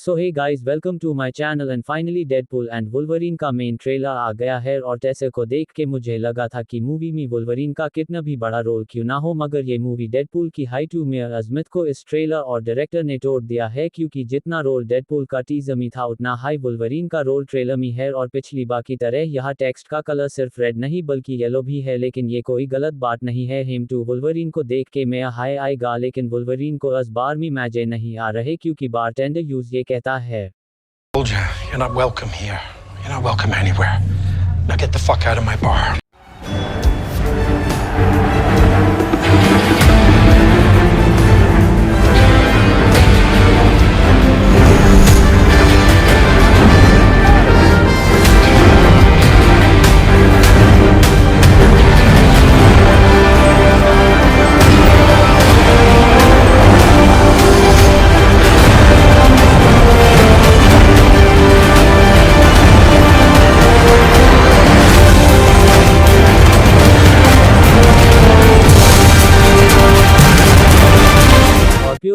So hey guys welcome to my channel and finally Deadpool and Wolverine का main trailer आ गया है और टेसर को देख के मुझे लगा था कि मूवी में वुल्वरीन का कितना भी बड़ा रोल क्यों ना हो मगर ये मूवी डेडपूल की हाई टू मेयर अजमत को इस ट्रेलर और डायरेक्टर ने तोड़ दिया है क्योंकि जितना रोल डेडपूल का टीजर में था उतना हाई वुल्वरीन का रोल ट्रेलर में है और पिछली बार की तरह यहाँ टेक्स्ट का कलर सिर्फ रेड नहीं बल्कि येलो भी है लेकिन ये कोई गलत बात नहीं है हिम टू वुल्वरीन को देख के मैं हाई आएगा लेकिन वुल्वरीन को इस बार में मजे नहीं आ रहे क्योंकि बारटेंडर यूज ये कहता है Told you, you're not welcome here. You're not welcome anywhere. Now get the fuck out of my bar.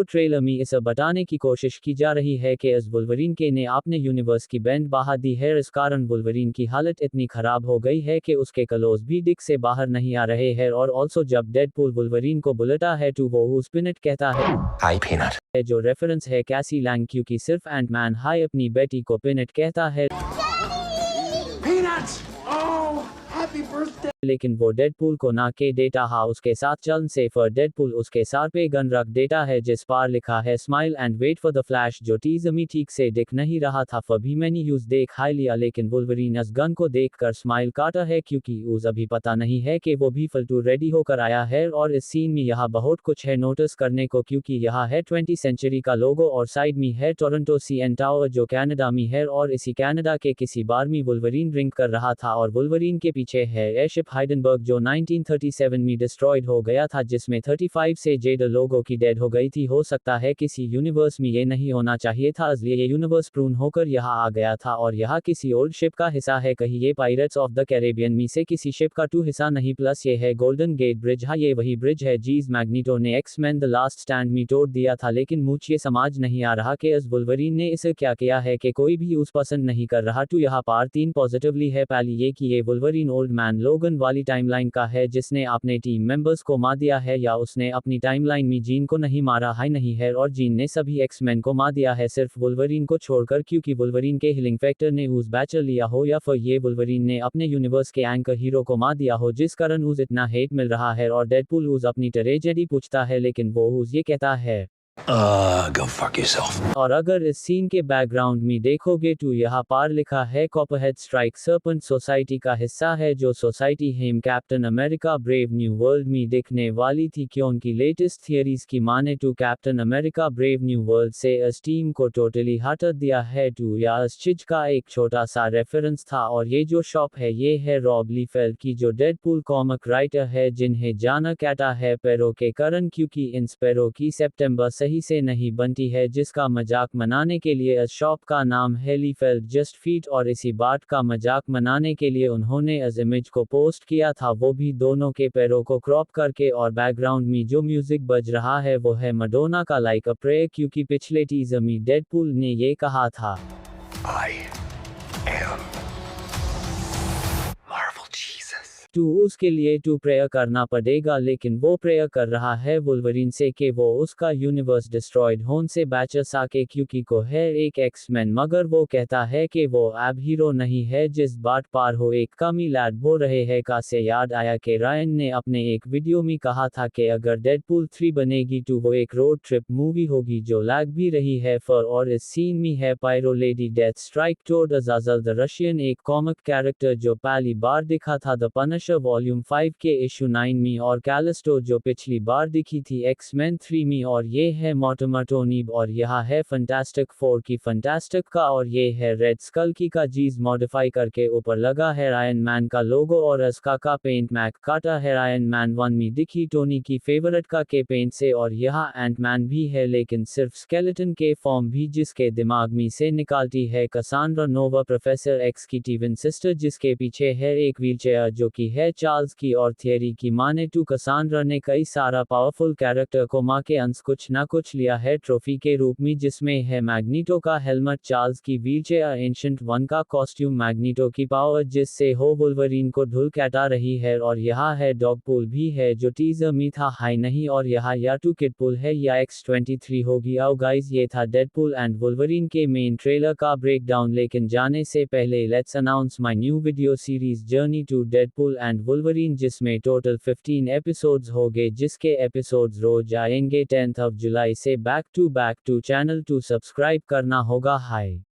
Trailer में इसे बताने की कोशिश की जा रही है कि इस वुल्वरीन के ने अपने यूनिवर्स की बैंड बहा दी है इस कारण वुल्वरीन की हालत इतनी खराब हो गई है कि उसके क्लोज भी डिक से बाहर नहीं आ रहे हैं और ऑल्सो जब डेडपूल वुल्वरीन को बुलाता है तो वो उस पिनट कहता है Hi, Peanut. जो रेफरेंस है कैसी लैंग क्योंकि सिर्फ एंटमैन हाई अपनी बेटी को पिनट कहता है Peanuts! Oh, happy birthday! लेकिन वो डेडपूल को ना के देता है उसके साथ चलन से फिर डेडपूल उसके सर पे गन रख देता है जिस पर लिखा है smile and wait for the flash जो टीजर में ठीक से दिख नहीं रहा था फिर भी मैंने यूज देख हाई लिया लेकिन वुल्वरीन इस गन को देखकर स्माइल काटा है क्योंकि उस अभी पता नहीं है कि वो भी फलतू रेडी होकर आया है और इस सीन में यहाँ बहुत कुछ है नोटिस करने को क्योंकि यहाँ है 20th सेंचुरी का लोगो और साइड में है टोरंटो सीएन टावर जो कनाडा में है और इसी कनाडा के किसी बार में वुल्वरीन ड्रिंक कर रहा था और वुल्वरीन के पीछे है एयरशिप हाइडेनबर्ग जो 1937 में डिस्ट्रॉयड हो गया था जिसमें 35 से ज्यादा लोगों की डेड हो गई थी हो सकता है किसी यूनिवर्स में ये नहीं होना चाहिए था इसलिए ये यूनिवर्स प्रून होकर यहाँ आ गया था और यहाँ किसी ओल्ड शिप का हिस्सा है कहीं ये पायरेट्स ऑफ द कैरेबियन में से किसी शिप का टू हिस्सा नहीं प्लस ये है गोल्डन गेट ब्रिज हाँ ये वही ब्रिज है जीज मैग्नीटो ने एक्स-मैन द लास्ट स्टैंड में तोड़ दिया था लेकिन मुझे समझ नहीं आ रहा कि इस वुल्वरीन ने इसे क्या किया है कि कोई भी उस पसंद नहीं कर रहा तो यहाँ पर 3 पॉजिटिवली है पहली ये कि ये वुल्वरीन ओल्ड मैन लोगन वाली टाइमलाइन का है जिसने अपने टीम मेंबर्स को मार दिया है या उसने अपनी टाइमलाइन में जीन को नहीं मारा है नहीं है और जीन ने सभी एक्स-मैन को मार दिया है सिर्फ वुल्वरीन को छोड़कर क्योंकि वुल्वरीन के हीलिंग फैक्टर ने उस बैचर लिया हो या फिर ये वुल्वरीन ने अपने यूनिवर्स के एंकर हीरो को मार दिया हो जिस कारण उस इतना हेट मिल रहा है और डेडपूल उस अपनी ट्रेजेडी पूछता है लेकिन वो उस ये कहता है Go fuck yourself. और अगर इस सीन के बैकग्राउंड में देखोगे तो यहाँ पर लिखा है कॉपरहेड स्ट्राइक सर्पेंट सोसाइटी का हिस्सा है जो सोसाइटी हेम Captain America brave new world में दिखने वाली थी क्योंकि लेटेस्ट थियरीज की माने तो captain America brave new world से इस टीम को टोटली हटा दिया है तो या इस चीज का एक छोटा सा रेफरेंस था और ये जो शॉप है ये है रॉब लीफेल्ड की जो डेडपूल कॉमिक राइटर है जिन्हें जाना कहता है पैरों के कारण क्योंकि इन पैरों की सितंबर सही से नहीं बनती है जिसका मजाक मनाने के लिए इस शॉप का नाम है लीफेल्ड जस्ट फीट और इसी बात का मजाक मनाने के लिए उन्होंने इस इमेज को पोस्ट किया था वो भी दोनों के पैरों को क्रॉप करके और बैकग्राउंड में जो म्यूजिक बज रहा है वो है मडोना का लाइक अ प्रेयर क्योंकि पिछले टीजर में डेडपूल ने ये कहा था I am Marvel Jesus. टू उसके लिए टू प्रेयर करना पड़ेगा लेकिन वो प्रेयर कर रहा है वुल्वरीन से कि वो उसका यूनिवर्स डिस्ट्रॉयड होने से बच सके क्योंकि को है एक एक्स-मैन मगर वो कहता है कि वो अब हीरो नहीं है जिस बात पर हो एक कमी लैड हो रहे हैं का से याद आया कि रायन ने अपने एक वीडियो में कहा था कि अगर डेडपूल 3 बनेगी तो वो एक रोड ट्रिप मूवी होगी जो लैग भी रही है फर और इस सीन में है Pyro Lady Deathstrike Toad Azazel the Russian एक कॉमिक कैरेक्टर जो पहली बार दिखा था द पनिशर वॉल्यूम 5 के इशू 9 में और कैलिस्टो जो पिछली बार दिखी थी एक्स-मैन 3 में और ये है मोर्टिमर टोनीब और यहाँ है फंटास्टिक 4 की फंटास्टिक का और ये है रेड स्कल की का जीज मॉडिफाई करके ऊपर लगा है आयरन मैन का लोगो और इसका का पेंट मैक काटा है आयरन मैन 1 में दिखी टोनी की फेवरेट का के पेंट से और यहाँ एंटमैन भी है लेकिन सिर्फ स्केलेटन के फॉर्म भी जिसके दिमाग में से निकालती है कसांड्रा नोवा प्रोफेसर एक्स की टीवन सिस्टर जिसके पीछे है एक व्हीलचेयर जो कि है चार्ल्स की, और थियरी की माने टू कसांड्रा ने कई सारा पावरफुल कैरेक्टर को माँ के अंश कुछ ना कुछ लिया है ट्रॉफी के रूप में, जिसमें है मैग्नीटो का हेलमेट, चार्ल्स की व्हीलचेयर, एंशंट वन का कॉस्ट्यूम, मैग्नीटो की पावर जिससे हो वुल्वरीन को ढुल कैटा रही है, और यहाँ है डॉगपुल भी है जो टीजर में था हाई नहीं, और यहाँ या टू किडपुल है या X-23 होगी। आओ गाइज, ये था डेडपुल एंड वुल्वरीन के मेन ट्रेलर का ब्रेकडाउन, लेकिन जाने से पहले let's announce my new video series journey to Deadpool and Wolverine, जिसमें टोटल 15 एपिसोड्स होंगे, जिसके एपिसोड्स रोज आएंगे 10th of July से back to channel to subscribe करना होगा। हाय।